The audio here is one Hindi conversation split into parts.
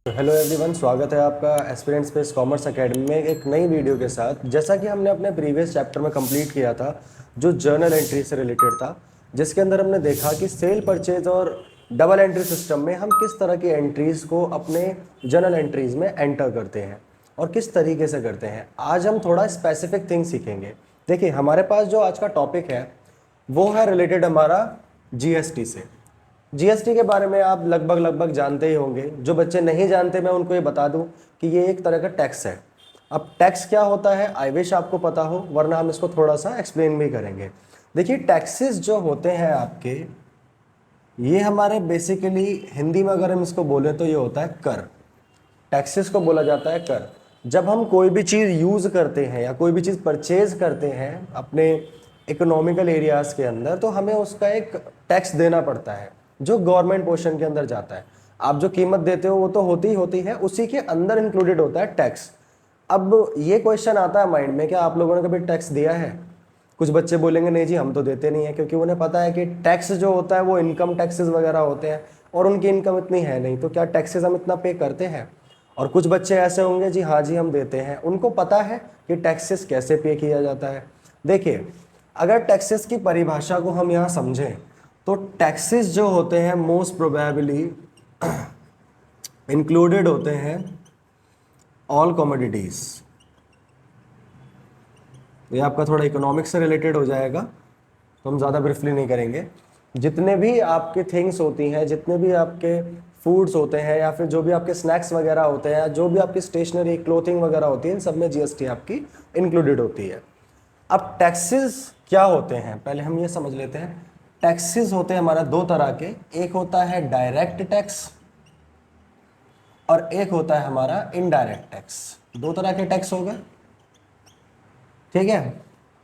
हेलो एवरीवन, स्वागत है आपका एस्पिरेंट स्पेस कॉमर्स एकेडमी में एक नई वीडियो के साथ। जैसा कि हमने अपने प्रीवियस चैप्टर में कंप्लीट किया था जो जर्नल एंट्री से रिलेटेड था, जिसके अंदर हमने देखा कि सेल परचेज और डबल एंट्री सिस्टम में हम किस तरह की एंट्रीज को अपने जर्नल एंट्रीज में एंटर करते हैं और किस तरीके से करते हैं। आज हम थोड़ा स्पेसिफिक थिंग सीखेंगे। देखिए, हमारे पास जो आज का टॉपिक है वो है रिलेटेड हमारा जीएसटी से। जीएसटी के बारे में आप लगभग जानते ही होंगे। जो बच्चे नहीं जानते, मैं उनको ये बता दूं कि ये एक तरह का टैक्स है। अब टैक्स क्या होता है, आई विश आपको पता हो, वरना हम इसको थोड़ा सा एक्सप्लेन भी करेंगे। देखिए, टैक्सेस जो होते हैं आपके, ये हमारे बेसिकली हिंदी में अगर हम इसको बोले तो ये होता है कर। टैक्सेस को बोला जाता है कर। जब हम कोई भी चीज़ यूज़ करते हैं या कोई भी चीज़ परचेज करते हैं अपने इकोनॉमिकल एरियाज़ के अंदर, तो हमें उसका एक टैक्स देना पड़ता है जो गवर्नमेंट पोर्शन के अंदर जाता है। आप जो कीमत देते हो वो तो होती है, उसी के अंदर इंक्लूडेड होता है टैक्स। अब ये क्वेश्चन आता है माइंड में, क्या आप लोगों ने कभी टैक्स दिया है? कुछ बच्चे बोलेंगे नहीं जी, हम तो देते नहीं है, क्योंकि उन्हें पता है कि टैक्स जो होता है वो इनकम टैक्सेस वगैरह होते हैं और उनकी इनकम इतनी है नहीं, तो क्या टैक्सेस हम इतना पे करते हैं? और कुछ बच्चे ऐसे होंगे जी, हाँ जी हम देते हैं, उनको पता है कि टैक्सेस कैसे पे किया जाता है। देखिए, अगर टैक्सेस की परिभाषा को हम यहाँ समझें तो टैक्सेस जो होते हैं मोस्ट प्रोबेबली इंक्लूडेड होते हैं ऑल कमोडिटीज। ये आपका थोड़ा इकोनॉमिक्स से रिलेटेड हो जाएगा, तो हम ज़्यादा ब्रीफली नहीं करेंगे। जितने भी आपके थिंग्स होती हैं, जितने भी आपके फूड्स होते हैं या फिर जो भी आपके स्नैक्स वगैरह होते हैं, जो भी आपकी स्टेशनरी क्लोथिंग वगैरह होती है, इन सब में जीएसटी आपकी इंक्लूडेड होती है। अब टैक्सेस क्या होते हैं पहले हम ये समझ लेते हैं। टैक्सेस होते हैं हमारा दो तरह के, एक होता है डायरेक्ट टैक्स और एक होता है हमारा इनडायरेक्ट टैक्स। दो तरह के टैक्स हो गए, ठीक है,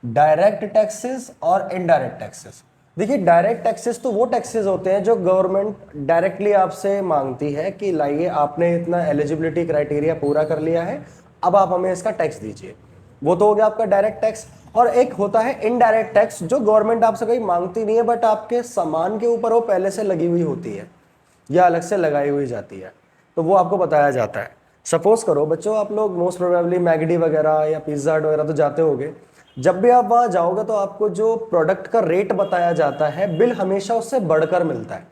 डायरेक्ट टैक्सेस और इनडायरेक्ट टैक्सेस। देखिए, डायरेक्ट टैक्सेस तो वो टैक्सेस होते हैं जो गवर्नमेंट डायरेक्टली आपसे मांगती है कि लाइए, आपने इतना एलिजिबिलिटी क्राइटेरिया पूरा कर लिया है, अब आप हमें इसका टैक्स दीजिए। वो तो हो गया आपका डायरेक्ट टैक्स। और एक होता है इनडायरेक्ट टैक्स, जो गवर्नमेंट आपसे कहीं मांगती नहीं है, बट आपके सामान के ऊपर वो पहले से लगी हुई होती है या अलग से लगाई हुई जाती है, तो वो आपको बताया जाता है। सपोज करो बच्चों, आप लोग मोस्ट प्रोबेबली मैगडी वगैरह या पिज्जा हट वगैरह तो जाते होगे। जब भी आप वहां जाओगे तो आपको जो प्रोडक्ट का रेट बताया जाता है, बिल हमेशा उससे बढ़कर मिलता है।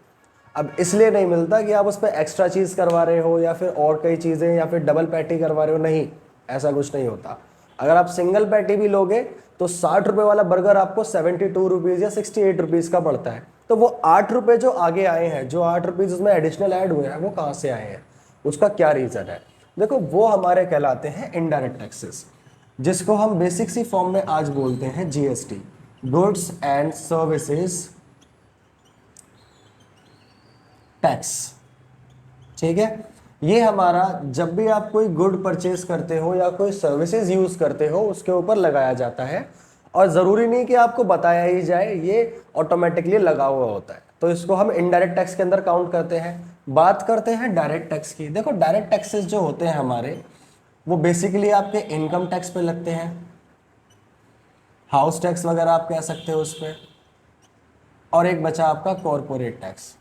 अब इसलिए नहीं मिलता कि आप उस पर एक्स्ट्रा चीज करवा रहे हो या फिर और कई चीजें या फिर डबल पैटी करवा रहे हो, नहीं, ऐसा कुछ नहीं होता। अगर आप सिंगल पैटी भी लोगे तो 60 रुपए वाला बर्गर आपको 72 रुपीज या 68 रुपीज का पड़ता है। तो वो 8 रुपए जो आगे आए हैं, जो 8 रुपीज उसमें एडिशनल ऐड हुए हैं, वो कहाँ से आए हैं, उसका क्या रीजन है? देखो, वो हमारे कहलाते हैं इनडायरेक्ट टैक्सेस, जिसको हम बेसिक सी फॉर्म में आज बोलते हैं GST, goods and services tax. ठीक है, ये हमारा जब भी आप कोई गुड परचेज करते हो या कोई सर्विसेज यूज करते हो, उसके ऊपर लगाया जाता है। और जरूरी नहीं कि आपको बताया ही जाए, ये ऑटोमेटिकली लगा हुआ होता है, तो इसको हम इनडायरेक्ट टैक्स के अंदर काउंट करते हैं। बात करते हैं डायरेक्ट टैक्स की। देखो, डायरेक्ट टैक्सेस जो होते हैं हमारे, वो बेसिकली आपके इनकम टैक्स पे लगते हैं, हाउस टैक्स वगैरह आप कह सकते हो उस पर, और एक बचा आपका कॉरपोरेट टैक्स।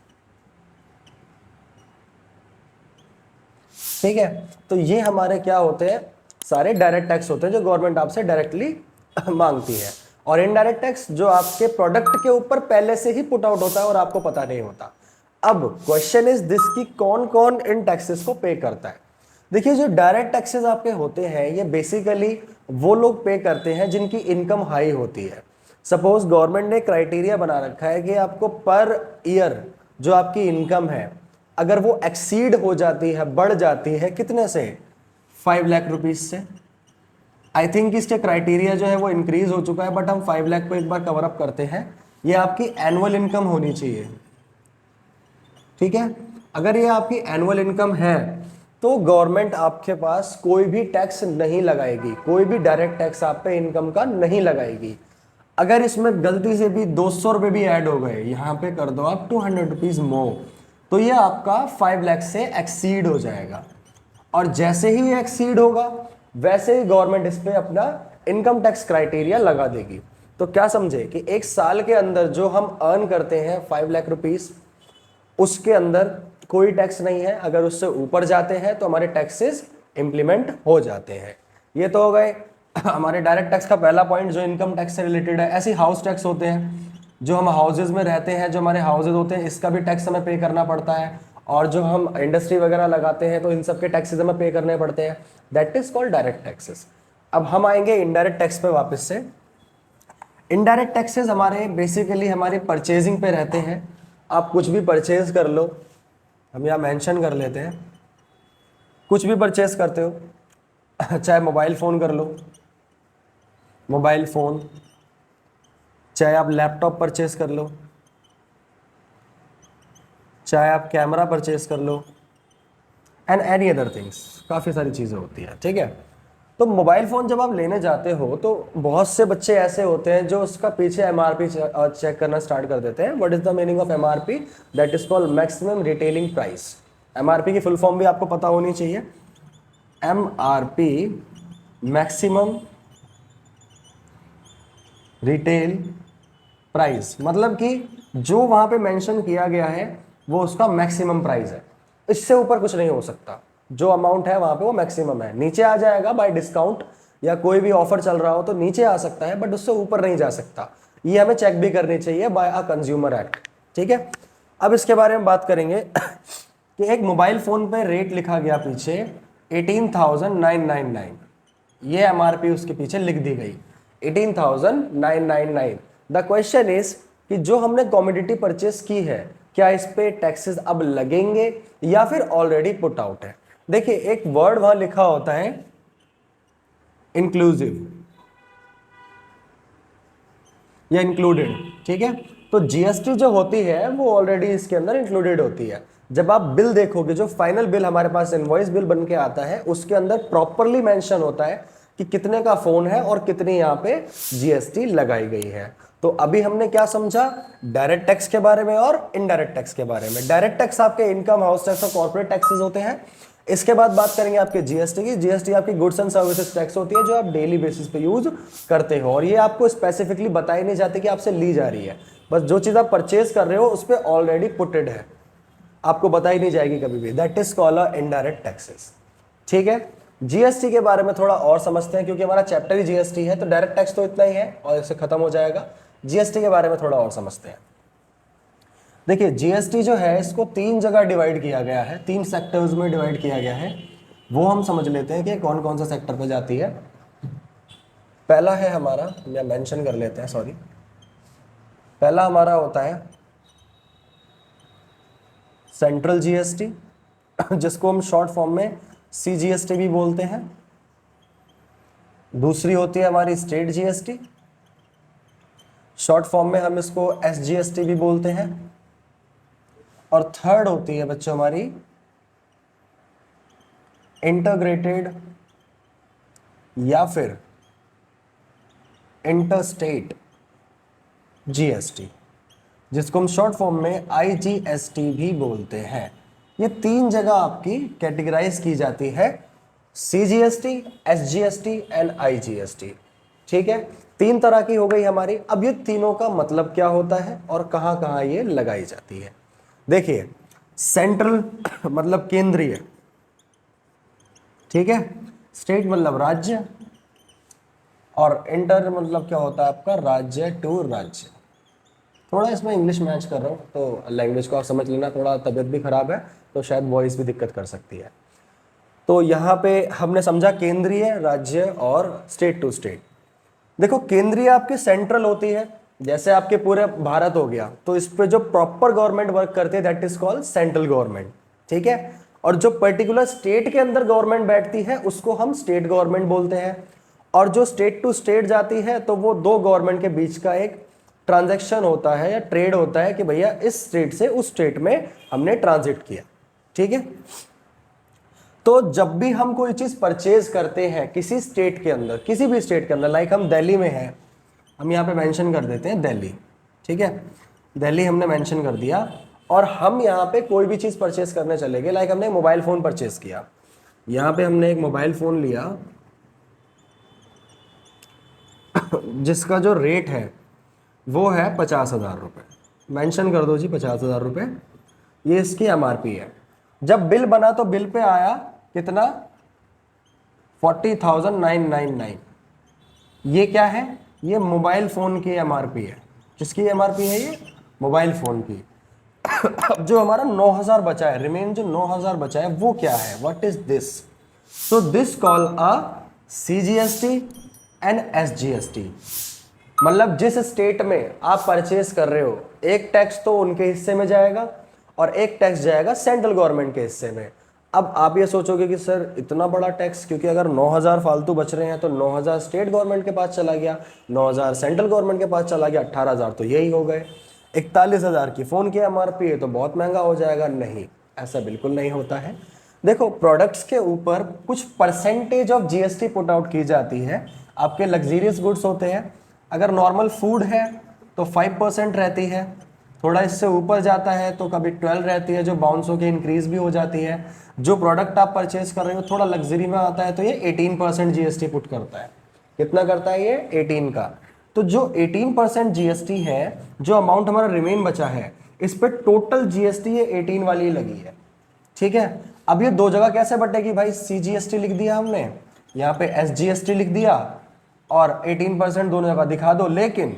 ठीक है, तो ये हमारे क्या होते हैं, सारे डायरेक्ट टैक्स होते हैं जो गवर्नमेंट आपसे डायरेक्टली मांगती है। और इनडायरेक्ट टैक्स जो आपके प्रोडक्ट के ऊपर पहले से ही पुट आउट होता है और आपको पता नहीं होता। अब क्वेश्चन इज दिस कि कौन कौन इन टैक्सेस को पे करता है। देखिए, जो डायरेक्ट टैक्सेस आपके होते हैं, ये बेसिकली वो लोग पे करते हैं जिनकी इनकम हाई होती है। सपोज गवर्नमेंट ने क्राइटेरिया बना रखा है कि आपको पर ईयर जो आपकी इनकम है, अगर वो एक्सीड हो जाती है, बढ़ जाती है, कितने से, 5 लाख रुपीज से। आई थिंक इसके क्राइटेरिया जो है वो इंक्रीज हो चुका है, बट हम 5 लाख को एक बार कवर अप करते हैं। ये आपकी एनुअल इनकम होनी चाहिए, ठीक है। अगर ये आपकी एनुअल इनकम है तो गवर्नमेंट आपके पास कोई भी टैक्स नहीं लगाएगी, कोई भी डायरेक्ट टैक्स आप पे इनकम का नहीं लगाएगी। अगर इसमें गलती से भी 200 रुपए भी ऐड हो गए, यहां पे कर दो आप 200 रुपीज मोर, तो ये आपका 5 लाख से एक्सीड हो जाएगा। और जैसे ही ये एक्सीड होगा, वैसे ही गवर्नमेंट इस पे अपना इनकम टैक्स क्राइटेरिया लगा देगी। तो क्या समझे कि एक साल के अंदर जो हम अर्न करते हैं 5 लाख रुपीस, उसके अंदर कोई टैक्स नहीं है, अगर उससे ऊपर जाते हैं तो हमारे टैक्सेस इंप्लीमेंट हो जाते हैं। ये तो हो गए हमारे डायरेक्ट टैक्स का पहला पॉइंट जो इनकम टैक्स से रिलेटेड है। ऐसे हाउस टैक्स होते हैं, जो हम हाउसेज में रहते हैं, जो हमारे हाउसेज होते हैं, इसका भी टैक्स हमें पे करना पड़ता है। और जो हम इंडस्ट्री वगैरह लगाते हैं तो इन सब के टैक्सेस हमें पे करने पड़ते हैं, that is called direct taxes. अब हम आएंगे इनडायरेक्ट टैक्स पे वापस से। इनडायरेक्ट टैक्सेस हमारे बेसिकली हमारे परचेजिंग पे रहते हैं। आप कुछ भी परचेज कर लो, हम यहाँ मेंशन कर लेते हैं, कुछ भी परचेज करते हो चाहे मोबाइल फ़ोन कर लो, मोबाइल फ़ोन, चाहे आप लैपटॉप परचेज कर लो, चाहे आप कैमरा परचेज कर लो, एंड एनी अदर थिंग्स, काफ़ी सारी चीज़ें होती हैं, ठीक है। तो मोबाइल फ़ोन जब आप लेने जाते हो तो बहुत से बच्चे ऐसे होते हैं जो उसका पीछे एमआरपी चेक करना स्टार्ट कर देते हैं। What is the meaning of MRP? That is called maximum retailing price. MRP की फुल फॉर्म भी आपको पता होनी चाहिए। एमआरपी मैक्सिमम रिटेल प्राइस, मतलब कि जो वहां पे मेंशन किया गया है वो उसका मैक्सिमम प्राइस है, इससे ऊपर कुछ नहीं हो सकता। जो अमाउंट है वहां पे वो मैक्सिमम है। नीचे आ जाएगा बाय डिस्काउंट या कोई भी ऑफर चल रहा हो तो नीचे आ सकता है, बट उससे ऊपर नहीं जा सकता। ये हमें चेक भी करनी चाहिए बाय अ कंज्यूमर एक्ट, ठीक है। अब इसके बारे में बात करेंगे कि एक मोबाइल फोन पे रेट लिखा गया पीछे 18,999, ये एमआरपी उसके पीछे लिख दी गई 18,999। द क्वेश्चन इज कि जो हमने कमोडिटी परचेस की है क्या इस पे टैक्सेस अब लगेंगे या फिर ऑलरेडी पुट आउट है। देखिए एक वर्ड वहां लिखा होता है इंक्लूसिव या इंक्लूडेड, ठीक है। तो जीएसटी जो होती है वो ऑलरेडी इसके अंदर इंक्लूडेड होती है। जब आप बिल देखोगे, जो फाइनल बिल हमारे पास इनवॉइस बिल बन के आता है, उसके अंदर प्रॉपरली मेंशन होता है कि कितने का फोन है और कितनी यहाँ पे जीएसटी लगाई गई है। तो अभी हमने क्या समझा, डायरेक्ट टैक्स के बारे में और इनडायरेक्ट टैक्स के बारे में। डायरेक्ट टैक्स आपके इनकम, हाउस टैक्स और कॉर्पोरेट टैक्सेस होते हैं। इसके बाद बात करेंगे आपके जीएसटी की। जीएसटी आपकी गुड्स एंड सर्विसेज टैक्स होती है जो आप डेली बेसिस पे यूज करते हो, और ये आपको स्पेसिफिकली बताई नहीं जाती कि आपसे ली जा रही है। बस जो चीज आप परचेज कर रहे हो उस पर ऑलरेडी पुटेड है, आपको बताई नहीं जाएगी कभी भी। That is called indirect taxes, ठीक है। जीएसटी के बारे में थोड़ा और समझते हैं क्योंकि हमारा चैप्टर ही जीएसटी है, तो डायरेक्ट टैक्स तो इतना ही है और इससे खत्म हो जाएगा। जीएसटी के बारे में थोड़ा और समझते हैं। देखिए जीएसटी जो है इसको 3 जगह डिवाइड किया गया है, 3 सेक्टर्स में डिवाइड किया गया है। वो हम समझ लेते हैं कि कौन कौन सा सेक्टर पे जाती है। पहला है हमारा, या मेंशन कर लेते हैं, सॉरी, पहला हमारा होता है सेंट्रल जीएसटी जिसको हम शॉर्ट फॉर्म में सीजीएसटी भी बोलते हैं। दूसरी होती है हमारी स्टेट जीएसटी, शॉर्ट फॉर्म में हम इसको एसजीएसटी भी बोलते हैं। और थर्ड होती है बच्चों हमारी इंटीग्रेटेड या फिर इंटरस्टेट जीएसटी, जिसको हम शॉर्ट फॉर्म में आईजीएसटी भी बोलते हैं। ये 3 जगह आपकी कैटेगराइज की जाती है, सीजीएसटी, एसजीएसटी एंड आईजीएसटी, ठीक है। 3 तरह की हो गई हमारी। अब ये तीनों का मतलब क्या होता है और कहां कहां ये लगाई जाती है। देखिए सेंट्रल मतलब केंद्रीय, ठीक है, स्टेट मतलब राज्य, और इंटर मतलब क्या होता है आपका राज्य टू राज्य। थोड़ा इसमें इंग्लिश मैच कर रहा हूँ तो लैंग्वेज को आप समझ लेना, थोड़ा तबीयत भी खराब है तो शायद वॉइस भी दिक्कत कर सकती है। तो यहाँ पे हमने समझा केंद्रीय, राज्य और स्टेट टू स्टेट। देखो केंद्रीय आपकी सेंट्रल होती है, जैसे आपके पूरे भारत हो गया, तो इस पे जो प्रॉपर गवर्नमेंट वर्क करती है that is called central government, ठीक है। और जो पर्टिकुलर स्टेट के अंदर गवर्नमेंट बैठती है उसको हम स्टेट गवर्नमेंट बोलते हैं। और जो स्टेट टू स्टेट जाती है तो वो 2 गवर्नमेंट के बीच का एक ट्रांजैक्शन होता है या ट्रेड होता है कि भैया इस स्टेट से उस स्टेट में हमने ट्रांजिट किया, ठीक है। तो जब भी हम कोई चीज परचेज करते हैं किसी स्टेट के अंदर, किसी भी स्टेट के अंदर, लाइक हम दिल्ली में हैं, हम यहाँ पे मेंशन कर देते हैं दिल्ली, ठीक है, दिल्ली हमने मेंशन कर दिया, और हम यहाँ पे कोई भी चीज परचेज करने चले गए, लाइक हमने मोबाइल फोन परचेज किया, यहाँ पे हमने एक मोबाइल फोन लिया जिसका जो रेट है वो है 50,000 रुपये, मेंशन कर दो जी 50,000 रुपये, ये इसकी एमआरपी है, जब बिल बना तो बिल पे आया कितना, 40,999। ये क्या है, ये मोबाइल फोन की एमआरपी है। किसकी एमआरपी है ये, मोबाइल फोन की। अब जो हमारा 9,000 बचा है, रिमेन जो 9,000 बचा है वो क्या है, what is this. So this call a CGST and SGST. मतलब जिस स्टेट में आप परचेस कर रहे हो, एक टैक्स तो उनके हिस्से में जाएगा और एक टैक्स जाएगा सेंट्रल गवर्नमेंट के हिस्से में। अब आप ये सोचोगे कि सर इतना बड़ा टैक्स, क्योंकि अगर 9,000 फालतू बच रहे हैं तो 9,000 स्टेट गवर्नमेंट के पास चला गया, 9,000 सेंट्रल गवर्नमेंट के पास चला गया, 18,000 तो यही हो गए। 41,000 की फ़ोन की एमआरपी है तो बहुत महंगा हो जाएगा। नहीं, ऐसा बिल्कुल नहीं होता है। देखो, प्रोडक्ट्स के ऊपर कुछ percentage of GST put out की जाती है। आपके लग्जरियस गुड्स होते हैं, अगर नॉर्मल फूड है तो 5% रहती है, थोड़ा इससे ऊपर जाता है तो कभी 12 रहती है, जो बाउंस होकर इंक्रीज भी हो जाती है। जो प्रोडक्ट आप परचेज कर रहे हो थोड़ा लग्जरी में आता है तो ये 18% जीएसटी पुट करता है। कितना करता है ये, 18 का। तो जो 18% जीएसटी है, जो अमाउंट हमारा रिमेन बचा है, इस पे टोटल जीएसटी ये 18 वाली ही लगी है। ठीक है, अब ये दो जगह कैसे बटेगी भाई, सीजीएसटी लिख दिया हमने, यहाँ पे एसजीएसटी लिख दिया और 18% दोनों जगह दिखा दो, लेकिन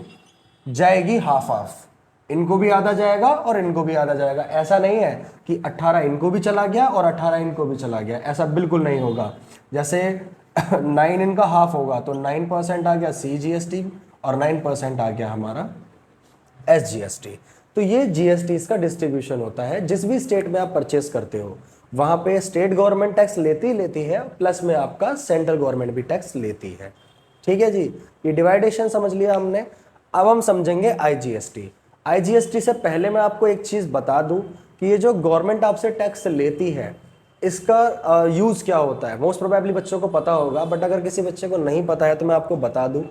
जाएगी हाफ हाफ। इनको भी आधा जाएगा और इनको भी आधा जाएगा। ऐसा नहीं है कि 18 इनको भी चला गया और 18 इनको भी चला गया, ऐसा बिल्कुल नहीं होगा। जैसे 9 इनका हाफ होगा तो 9% आ गया सीजीएसटी और 9% आ गया हमारा एसजीएसटी। तो ये जीएसटी का डिस्ट्रीब्यूशन होता है। जिस भी स्टेट में आप परचेस करते हो वहां पे स्टेट गवर्नमेंट टैक्स लेती है, प्लस में आपका सेंट्रल गवर्नमेंट भी टैक्स लेती है। ठीक है जी, ये डिवाइडेशन समझ लिया हमने। अब हम समझेंगे आईजीएसटी। आईजीएसटी से पहले मैं आपको एक चीज बता दूं कि ये जो गवर्नमेंट आपसे टैक्स लेती है, इसका यूज क्या होता है। मोस्ट प्रोबेबली बच्चों को पता होगा, बट अगर किसी बच्चे को नहीं पता है तो मैं आपको बता दूं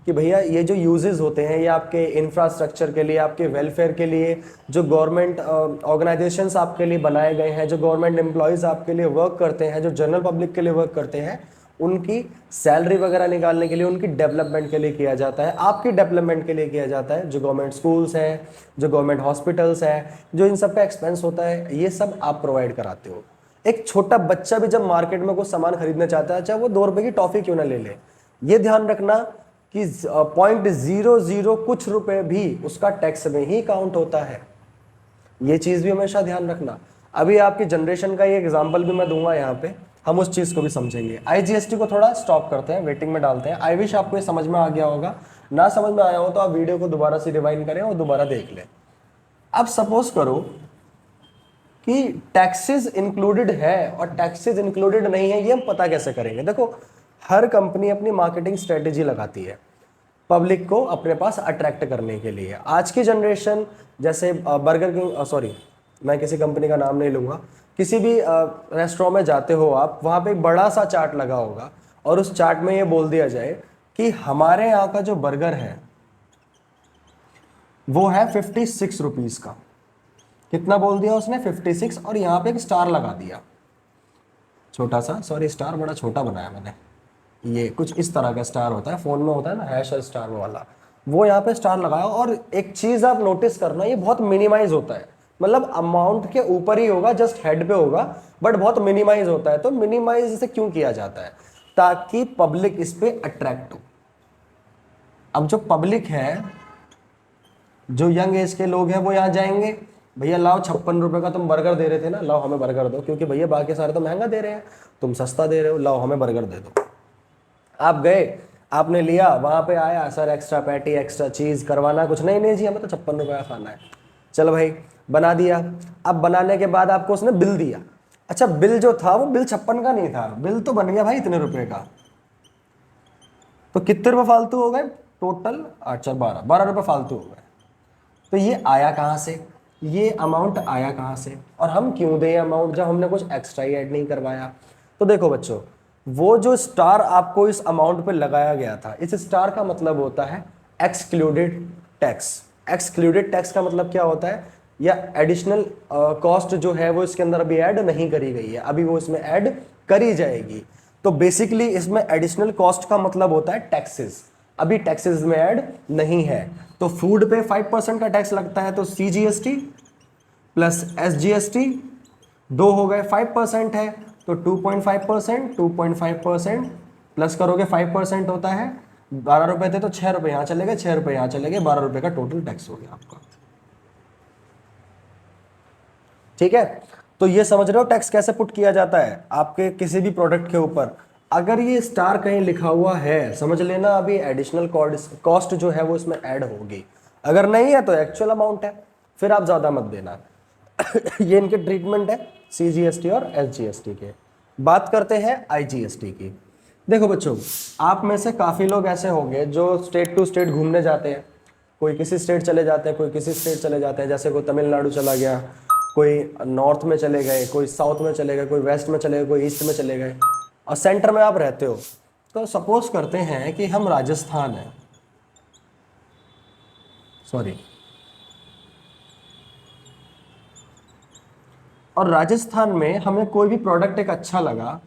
कि भैया ये जो यूजेस होते हैं ये आपके इंफ्रास्ट्रक्चर के लिए, आपके वेलफेयर के लिए, जो गवर्नमेंट ऑर्गेनाइजेशंस आपके लिए बनाए गए हैं, जो गवर्नमेंट एम्प्लॉयज आपके लिए वर्क करते हैं, जो जनरल पब्लिक के लिए वर्क करते हैं, उनकी सैलरी वगैरह निकालने के लिए, उनकी डेवलपमेंट के लिए किया जाता है, आपकी डेवलपमेंट के लिए किया जाता है। जो गवर्नमेंट स्कूल्स हैं, जो गवर्नमेंट हॉस्पिटल्स हैं, जो इन सब का एक्सपेंस होता है, ये सब आप प्रोवाइड कराते हो। एक छोटा बच्चा भी जब मार्केट में कुछ सामान खरीदना चाहता है, चाहे वो 2 रुपए की टॉफी क्यों ना ले ले, ये ध्यान रखना कि 0.00 कुछ रुपए भी उसका टैक्स में ही काउंट होता है। ये चीज भी हमेशा ध्यान रखना। अभी आपकी जनरेशन का ये एग्जांपल भी मैं दूंगा, यहाँ पे हम उस चीज को भी समझेंगे। आईजीएसटी को थोड़ा स्टॉप करते हैं, वेटिंग में डालते हैं। आई विश आपको ये समझ में आ गया होगा। ना समझ में आया हो तो आप वीडियो को दोबारा से रिवाइंड करें और दोबारा देख लें। अब सपोज करो कि टैक्सेस इंक्लूडेड है और टैक्सेस इंक्लूडेड नहीं है, ये हम पता कैसे करेंगे। देखो, हर कंपनी अपनी मार्केटिंग स्ट्रेटेजी लगाती है पब्लिक को अपने पास अट्रैक्ट करने के लिए। आज की जनरेशन, जैसे बर्गर किंग, सॉरी मैं किसी कंपनी का नाम नहीं लूंगा, किसी भी रेस्टोरेंट में जाते हो आप, वहाँ पे एक बड़ा सा चार्ट लगा होगा और उस चार्ट में ये बोल दिया जाए कि हमारे यहाँ का जो बर्गर है वो है 56 रुपीज़ का। कितना बोल दिया उसने, 56, और यहाँ पे एक स्टार लगा दिया छोटा सा, सॉरी स्टार बड़ा छोटा बनाया मैंने, ये कुछ इस तरह का स्टार होता है, फोन में होता है ना हैश और स्टार वाला, वो यहाँ पे स्टार लगाया। और एक चीज आप नोटिस करना, ये बहुत मिनिमाइज होता है, मतलब अमाउंट के ऊपर ही होगा, जस्ट हेड पे होगा, बट बहुत मिनिमाइज होता है। तो मिनिमाइज इसे क्यों किया जाता है, ताकि पब्लिक इस पे अट्रैक्ट हो। अब जो पब्लिक है, जो यंग एज के लोग हैं, वो यहाँ जाएंगे, भैया लाओ 56 रुपए का तुम बर्गर दे रहे थे ना, लाओ हमें बर्गर दो, क्योंकि भैया बाकी सारे तो महंगा दे रहे हैं, तुम सस्ता दे रहे हो, लाओ हमें बर्गर दे दो। आप गए, आपने लिया, वहां पे आया, सर एक्स्ट्रा पैटी, एक्स्ट्रा चीज करवाना कुछ नहीं, नहीं जी हमें तो 56 रुपए का खाना है। चलो भाई बना दिया। अब बनाने के बाद आपको उसने बिल दिया। अच्छा, बिल जो था वो बिल 56 का नहीं था, बिल तो बन गया भाई इतने रुपए का। तो कितने रुपए फालतू हो गए टोटल, 8 4 12 रुपए फालतू हो गए। तो ये आया कहाँ से, ये अमाउंट आया कहाँ से, और हम क्यों दें अमाउंट जब हमने कुछ एक्स्ट्रा ही ऐड नहीं करवाया। तो देखो बच्चों, वो जो स्टार आपको इस अमाउंट पे लगाया गया था, इस स्टार का मतलब होता है एक्सक्लूडेड टैक्स। एक्सक्लूडेड टैक्स का मतलब क्या होता है, या एडिशनल कॉस्ट जो है वो इसके अंदर अभी ऐड नहीं करी गई है, अभी वो इसमें ऐड करी जाएगी। तो बेसिकली इसमें एडिशनल कॉस्ट का मतलब होता है टैक्सेस, अभी टैक्सेस में ऐड नहीं है। तो फूड पे 5% का टैक्स लगता है, तो सीजीएसटी प्लस एसजीएसटी दो हो गए, 5% है तो 2.5%, 2.5% प्लस करोगे 5% होता है, 12 रुपए थे तो 6 रुपए यहाँ चले गए, 6 रुपए यहाँ चले गए, 12 रुपए का टोटल टैक्स हो गया आपका। ठीक है, तो ये समझ रहे हो टैक्स कैसे पुट किया जाता है आपके किसी भी प्रोडक्ट के ऊपर। अगर ये स्टार कहीं लिखा हुआ है समझ लेना अभी एडिशनल कॉस्ट जो है वो इसमें ऐड होगी, अगर नहीं है तो एक्चुअल अमाउंट है, फिर आप ज्यादा मत देना। ये इनके ट्रीटमेंट है CGST और SGST के। बात करते हैं IGST की। देखो बच्चों, आप में से काफ़ी लोग ऐसे होंगे जो स्टेट टू स्टेट घूमने जाते हैं, कोई किसी स्टेट चले जाते हैं, कोई किसी स्टेट चले जाते हैं, जैसे कोई तमिलनाडु चला गया, कोई नॉर्थ में चले गए, कोई साउथ में चले गए, कोई वेस्ट में चले गए, कोई ईस्ट में चले गए, और सेंटर में आप रहते हो। तो सपोज करते हैं कि हम राजस्थान हैं, सॉरी, और राजस्थान में हमें कोई भी प्रोडक्ट एक अच्छा लगा,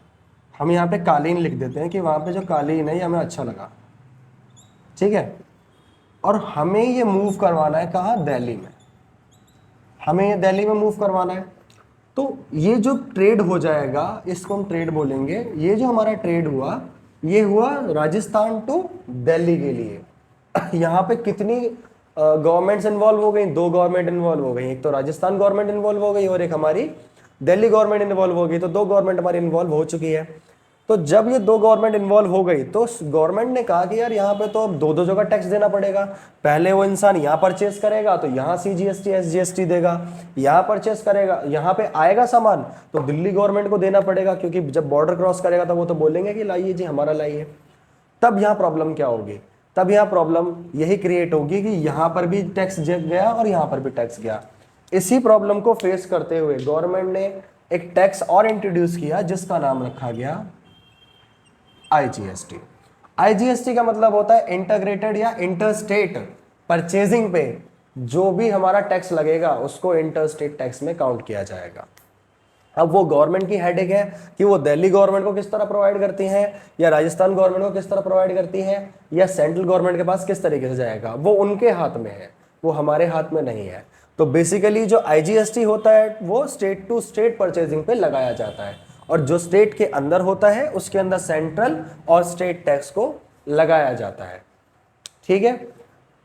हम यहाँ पे कालीन लिख देते हैं कि वहाँ पे जो कालीन है ये हमें अच्छा लगा, ठीक है, और हमें ये मूव करवाना है कहाँ, दिल्ली में, हमें ये दिल्ली में मूव करवाना है। तो ये जो ट्रेड हो जाएगा इसको हम ट्रेड बोलेंगे। ये जो हमारा ट्रेड हुआ ये हुआ राजस्थान टू दिल्ली के लिए। यहाँ पे कितनी गवर्नमेंट्स इन्वॉल्व हो गई, दो गवर्नमेंट इन्वॉल्व हो गई, एक तो राजस्थान गवर्नमेंट इन्वॉल्व हो गई और एक हमारी दिल्ली गवर्नमेंट इन्वॉल्व हो गई, तो दो गवर्नमेंट हमारी इन्वॉल्व हो चुकी है। तो जब ये दो गवर्नमेंट इन्वॉल्व हो गई तो गवर्नमेंट ने कहा कि यार यहाँ पे तो अब दो दो जगह टैक्स देना पड़ेगा, पहले वो इंसान यहाँ परचेस करेगा तो यहाँ CGST SGST देगा, यहाँ परचेस करेगा, यहाँ पे आएगा सामान तो दिल्ली गवर्नमेंट को देना पड़ेगा, क्योंकि जब बॉर्डर क्रॉस करेगा तो वो तो बोलेंगे कि लाइए जी हमारा लाइए। तब यहाँ प्रॉब्लम क्या होगी, तब यहाँ प्रॉब्लम यही क्रिएट होगी कि यहाँ पर भी टैक्स गया और यहाँ पर भी टैक्स गया। इसी प्रॉब्लम को फेस करते हुए गवर्नमेंट ने एक टैक्स और इंट्रोड्यूस किया जिसका नाम रखा गया IGST। IGST का मतलब होता है इंटीग्रेटेड या इंटरस्टेट परचेजिंग पे जो भी हमारा टैक्स लगेगा उसको इंटरस्टेट टैक्स में काउंट किया जाएगा। अब वो गवर्नमेंट की हेडेक है कि वो दिल्ली गवर्नमेंट को किस तरह प्रोवाइड करती है, या राजस्थान गवर्नमेंट को किस तरह प्रोवाइड करती है, या सेंट्रल गवर्नमेंट के पास किस तरीके से जाएगा, वो उनके हाथ में है, वो हमारे हाथ में नहीं है। तो बेसिकली जो IGST होता है वो स्टेट टू स्टेट परचेजिंग पे लगाया जाता है, और जो स्टेट के अंदर होता है उसके अंदर सेंट्रल और स्टेट टैक्स को लगाया जाता है। ठीक है,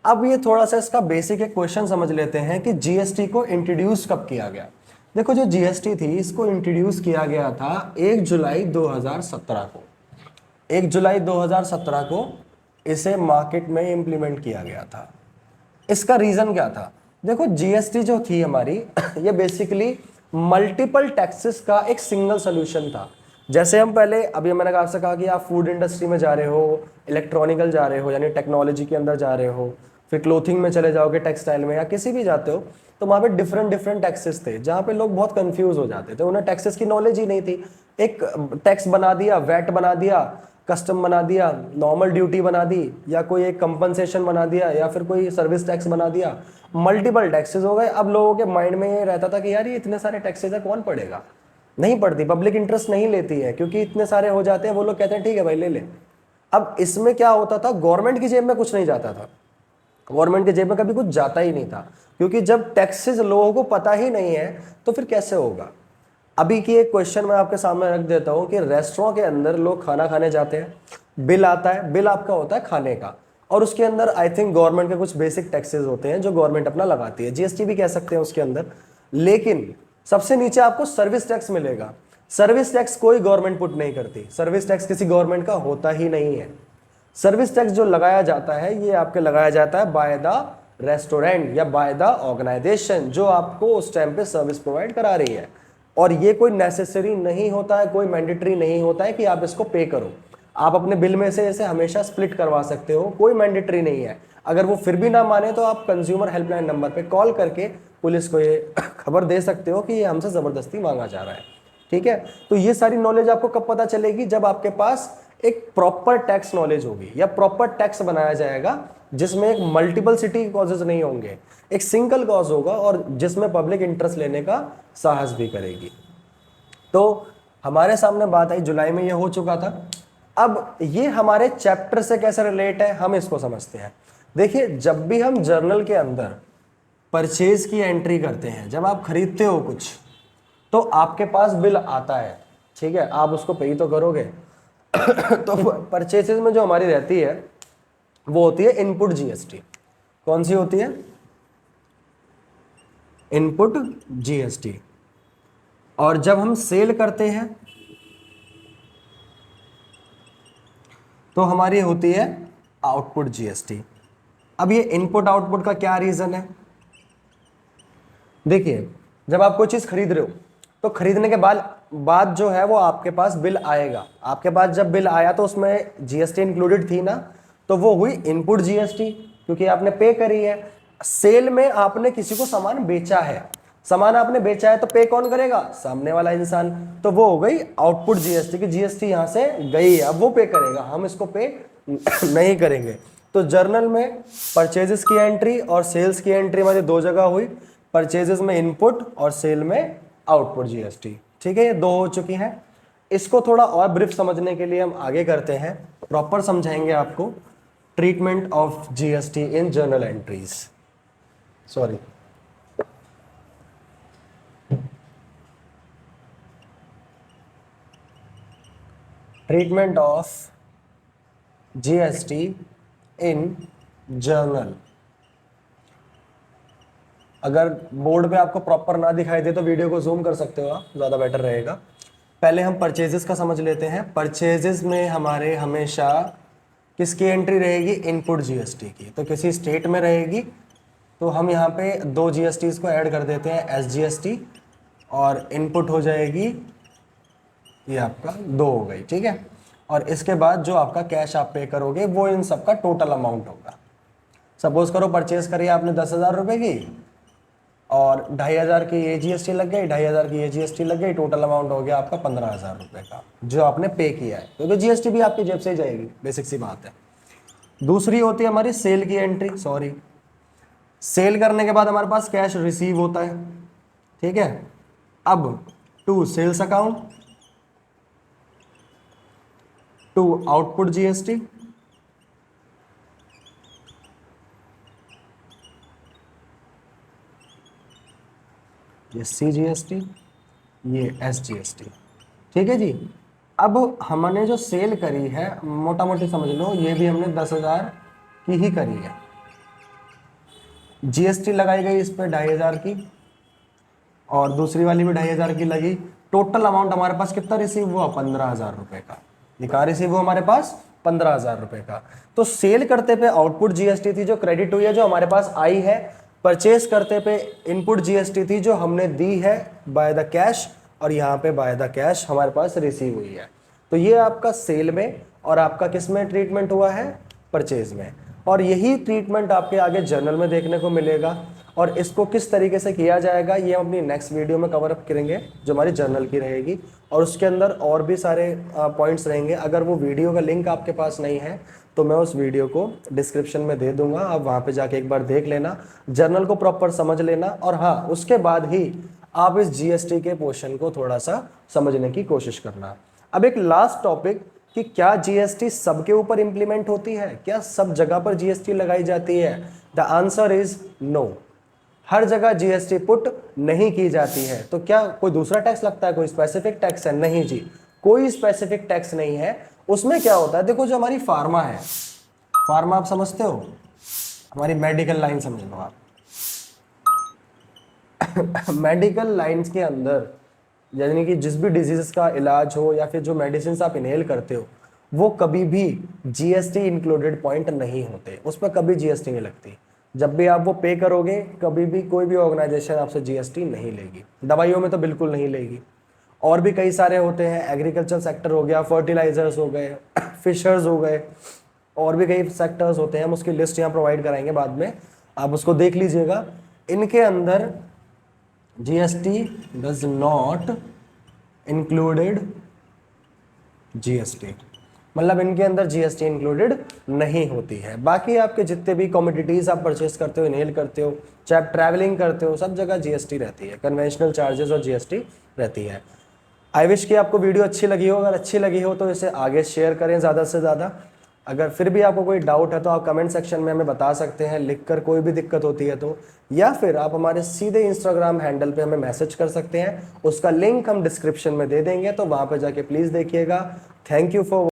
अब ये थोड़ा सा इसका बेसिक एक क्वेश्चन समझ लेते हैं कि GST को इंट्रोड्यूस कब किया गया। देखो जो GST थी इसको इंट्रोड्यूस किया गया था 1 जुलाई 2017 को। 1 जुलाई 2017 को इसे मार्केट में इंप्लीमेंट किया गया था। इसका रीजन क्या था, देखो GST जो थी हमारी ये बेसिकली मल्टीपल टैक्सेस का एक सिंगल सोल्यूशन था। जैसे हम पहले अभी मैंने आपसे कहा कि आप फूड इंडस्ट्री में जा रहे हो, इलेक्ट्रॉनिकल जा रहे हो यानी टेक्नोलॉजी के अंदर जा रहे हो, फिर क्लोथिंग में चले जाओगे, टेक्सटाइल में या किसी भी जाते हो, तो वहाँ पे डिफरेंट डिफरेंट टैक्सेस थे जहाँ पे लोग बहुत कंफ्यूज हो जाते थे, उन्हें टैक्सेस की नॉलेज ही नहीं थी। एक टैक्स बना दिया, वैट बना दिया, कस्टम बना दिया, नॉर्मल ड्यूटी बना दी, या कोई एक कंपनसेशन बना दिया, या फिर कोई सर्विस टैक्स बना दिया, मल्टीपल टैक्सेस हो गए। अब लोगों के माइंड में ये रहता था कि यार ये इतने सारे टैक्सेस है कौन पड़ेगा, नहीं पड़ती, पब्लिक इंटरेस्ट नहीं लेती है क्योंकि इतने सारे हो जाते हैं, वो लोग कहते हैं ठीक है भाई ले ले। अब इसमें क्या होता था, गवर्नमेंट की जेब में कुछ नहीं जाता था, गवर्नमेंट की जेब में कभी कुछ जाता ही नहीं था, क्योंकि जब टैक्सेस लोगों को पता ही नहीं है तो फिर कैसे होगा। अभी की एक क्वेश्चन मैं आपके सामने रख देता हूं कि रेस्टोरेंट के अंदर लोग खाना खाने जाते हैं, बिल आता है, बिल आपका होता है खाने का, और उसके अंदर आई थिंक गवर्नमेंट के कुछ बेसिक टैक्सेस होते हैं जो गवर्नमेंट अपना लगाती है, GST भी कह सकते हैं उसके अंदर। लेकिन सबसे नीचे आपको सर्विस टैक्स मिलेगा। सर्विस टैक्स कोई गवर्नमेंट पुट नहीं करती, सर्विस टैक्स किसी गवर्नमेंट का होता ही नहीं है। सर्विस टैक्स जो लगाया जाता है ये आपके लगाया जाता है बाय द रेस्टोरेंट या बाय द ऑर्गेनाइजेशन जो आपको उस टाइम पे सर्विस प्रोवाइड करा रही है, और ये कोई नेसेसरी नहीं होता है, कोई मैंडेटरी नहीं होता है कि आप इसको पे करो। आप अपने बिल में से इसे हमेशा स्प्लिट करवा सकते हो, कोई मैंडेटरी नहीं है। अगर वो फिर भी ना माने तो आप कंज्यूमर हेल्पलाइन नंबर पे कॉल करके पुलिस को ये खबर दे सकते हो कि ये हमसे ज़बरदस्ती मांगा जा रहा है। ठीक है, तो ये सारी नॉलेज आपको कब पता चलेगी, जब आपके पास एक प्रॉपर टैक्स नॉलेज होगी या प्रॉपर टैक्स बनाया जाएगा जिसमें एक मल्टीपल कॉजेज नहीं होंगे, एक सिंगल कॉज होगा और जिसमें पब्लिक इंटरेस्ट लेने का साहस भी करेगी। तो हमारे सामने बात आई, जुलाई में ये हो चुका था। अब ये हमारे चैप्टर से कैसे रिलेट है हम इसको समझते हैं। देखिए, जब भी हम जर्नल के अंदर परचेज की एंट्री करते हैं, जब आप खरीदते हो कुछ, तो आपके पास बिल आता है, ठीक है, आप उसको पे ही तो करोगे। तो परचेसेस में जो हमारी रहती है वो होती है इनपुट जीएसटी। कौन सी होती है? Input GST. और जब हम सेल करते हैं तो हमारी होती है आउटपुट जीएसटी। अब ये इनपुट आउटपुट का क्या रीजन है? देखिए, जब आप कोई चीज खरीद रहे हो तो खरीदने के बाद जो है वो आपके पास बिल आएगा। आपके पास जब बिल आया तो उसमें जीएसटी इंक्लूडेड थी ना, तो वो हुई इनपुट जीएसटी, क्योंकि आपने पे करी है। सेल में आपने किसी को सामान बेचा है, सामान आपने बेचा है तो पे कौन करेगा? सामने वाला इंसान। तो वो हो गई आउटपुट जीएसटी की जीएसटी यहां से गई है, अब वो पे करेगा, हम इसको पे नहीं करेंगे। तो जर्नल में परचेजेस की एंट्री और सेल्स की एंट्री हमारी दो जगह हुई, परचेजेस में इनपुट और सेल में आउटपुट जीएसटी। ठीक है, ये दो हो चुकी हैं। इसको थोड़ा और ब्रीफ समझने के लिए हम आगे करते हैं, प्रॉपर समझाएंगे आपको treatment of GST in journal entries. Sorry, treatment of GST in journal. अगर बोर्ड पे आपको प्रॉपर ना दिखाई दे तो वीडियो को जूम कर सकते हो आप, ज़्यादा बेटर रहेगा। पहले हम परचेजेस का समझ लेते हैं। परचेजेस में हमारे हमेशा किसकी एंट्री रहेगी? इनपुट जीएसटी की। तो किसी स्टेट में रहेगी तो हम यहाँ पे दो जीएसटीज को ऐड कर देते हैं, एसजीएसटी और इनपुट हो जाएगी ये आपका दो हो गई, ठीक है। और इसके बाद जो आपका कैश आप पे करोगे वो इन सबका टोटल अमाउंट होगा। सपोज करो परचेज करिए आपने 10,000 रुपये की और 2,500 की ये जीएसटी लग गई, 2,500 की ये जीएसटी लग गई, टोटल अमाउंट हो गया आपका 15,000 रुपये का जो आपने पे किया है, क्योंकि जीएसटी भी आपकी जेब से ही जाएगी, बेसिक सी बात है। दूसरी होती है हमारी सेल की एंट्री। सॉरी, सेल करने के बाद हमारे पास कैश रिसीव होता है, ठीक है। अब to sales account, to output GST, ये सीजीएसटी, ये एसजीएसटी, ठीक है जी। अब हमने जो सेल करी है मोटा मोटी समझ लो, ये भी हमने 10,000 की ही करी है, जीएसटी लगाई गई इस पर 2,500 की और दूसरी वाली भी 2,500 की लगी। टोटल अमाउंट हमारे पास कितना रिसीव हुआ? 15,000 रुपए का। ये कहाँ रिसीव हुआ हमारे पास? 15,000 रुपए का। तो सेल करते पे आउटपुट जीएसटी थी जो क्रेडिट हुई है, जो हमारे पास आई है। परचेज करते पे इनपुट जीएसटी थी जो हमने दी है बाय द कैश, और यहाँ पे बाय द कैश हमारे पास रिसीव हुई है। तो ये आपका सेल में और आपका किस में ट्रीटमेंट हुआ है? परचेज में। और यही ट्रीटमेंट आपके आगे जर्नल में देखने को मिलेगा। और इसको किस तरीके से किया जाएगा ये हम अपनी नेक्स्ट वीडियो में कवर अप करेंगे, जो हमारी जर्नल की रहेगी। और उसके अंदर और भी सारे पॉइंट्स रहेंगे। अगर वो वीडियो का लिंक आपके पास नहीं है तो मैं उस वीडियो को डिस्क्रिप्शन में दे दूंगा, आप वहाँ पे जाके एक बार देख लेना, जर्नल को प्रॉपर समझ लेना। और हाँ, उसके बाद ही आप इस जीएसटी के पोर्शन को थोड़ा सा समझने की कोशिश करना। अब एक लास्ट टॉपिक कि क्या जीएसटी सबके ऊपर इंप्लीमेंट होती है? क्या सब जगह पर जीएसटी लगाई जाती है? The answer is no. हर जगह जीएसटी पुट नहीं की जाती है। तो क्या कोई दूसरा टैक्स लगता है? कोई स्पेसिफिक टैक्स है? नहीं जी, कोई स्पेसिफिक टैक्स नहीं है। उसमें क्या होता है, देखो जो हमारी फार्मा है, फार्मा आप समझते हो, हमारी मेडिकल लाइन समझ लो आप। मेडिकल लाइंस के अंदर यानी कि जिस भी डिजीज का इलाज हो या फिर जो मेडिसिन आप इनहेल करते हो, वो कभी भी जीएसटी इंक्लूडेड पॉइंट नहीं होते, उस पर कभी जीएसटी नहीं लगती। जब भी आप वो पे करोगे, कभी भी कोई भी ऑर्गेनाइजेशन आपसे जीएसटी नहीं लेगी। दवाइयों में तो बिल्कुल नहीं लेगी। और भी कई सारे होते हैं, एग्रीकल्चर सेक्टर हो गया, फर्टिलाइजर्स हो गए, फिशर्स हो गए, और भी कई सेक्टर्स होते हैं। हम उसकी लिस्ट यहाँ प्रोवाइड कराएंगे बाद में, आप उसको देख लीजिएगा। इनके अंदर GST does not included GST, मतलब इनके अंदर जीएसटी इंक्लूडेड नहीं होती है। बाकी आपके जितने भी कमोडिटीज आप परचेस करते हो, इनहेल करते हो, चाहे आप ट्रैवलिंग करते हो, सब जगह जीएसटी रहती है, कन्वेंशनल चार्जेस और जीएसटी रहती है। आई विश कि आपको वीडियो अच्छी लगी हो। अगर अच्छी लगी हो तो इसे आगे शेयर करें ज़्यादा से ज़्यादा, अगर फिर भी आपको कोई डाउट है तो आप कमेंट सेक्शन में हमें बता सकते हैं लिखकर, कोई भी दिक्कत होती है तो, या फिर आप हमारे सीधे इंस्टाग्राम हैंडल पे हमें मैसेज कर सकते हैं, उसका लिंक हम डिस्क्रिप्शन में दे देंगे, तो वहां पे जाके प्लीज देखिएगा। Thank you for